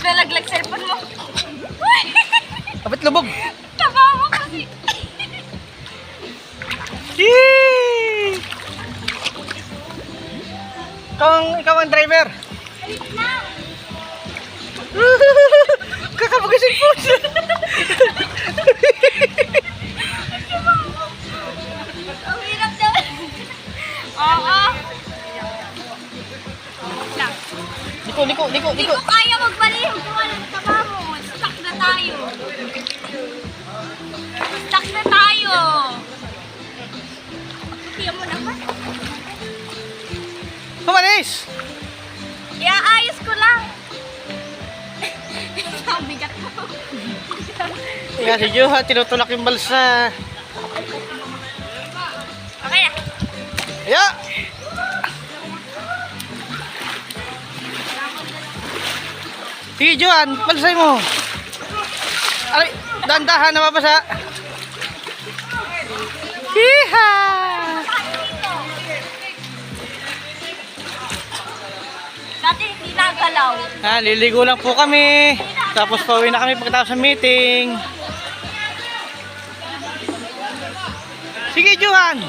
Nalaglag cellphone mo. Uy! Kapit lubog. Taba mo kasi. Yee! Ikaw ang driver. Alis na. Kakapagising po. Ang hirap daw. Oo. Lang. Liko. Hindi ko kaya magbalik. Walang taba mo. Stuck na tayo. Stuck na tayo. Kaya mo naman. Pumalis! Iaayos ko lang. Ang bigat mo. Kaya si Joha, tinutulak yung balsa. Okay na. Kaya! Sige Johan, balsay mo. Aray, dahan-dahan na mabasa. Hiha! Dati hindi nagalaw. Liligo lang po kami. Tapos pauwi na kami pagkatapos sa meeting. Sige Johan.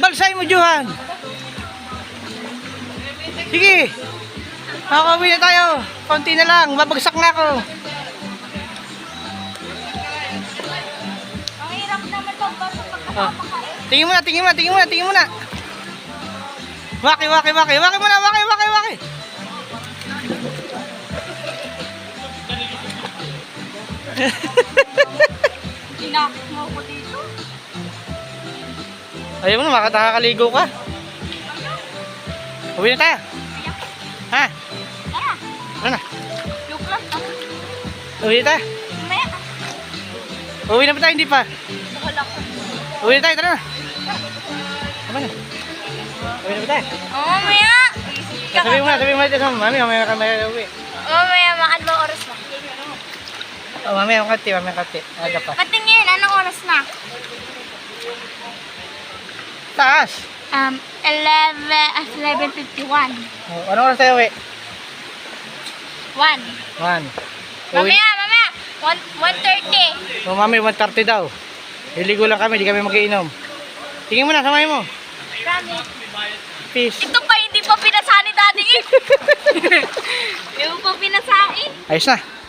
Balsay mo Johan. Sige. Makakauwi na tayo. Konti na lang. Babagsak na ako. Ang hirap naman magbasa Ah. pagkakapakain. Tingin mo na. Waki muna, waki. Tinakot mo ako dito. Ayaw mo na, makakaligo ka. Uwi na tayo. Ha? Kaya, Ano na? joke lang. Uwi na tayo. Mamaya. Uwi na ba tayo? Hindi pa. Bahala ko. Uwi na tayo, tara na. Tama na. Uwi na ba tayo? Mamaya. Sabi mo na dito sa mami, mamaya kami uwi. Mamaya, mga anong oras na? Oh, mamaya kati. Aga pa. Patingin, anong oras na? Taas. 11:51. Oh, anong oras tayo uwi? 1. 1. Uwi. Mamaya. 1:30. Oh, mami, 1:30 daw. Liligo lang kami, di kami mag-iinom. Tingin mo na, samay mo. Promise. Peace. Ito pa, hindi pa pinasa ni daddy. Hindi mo pa pinasain. Ayos na.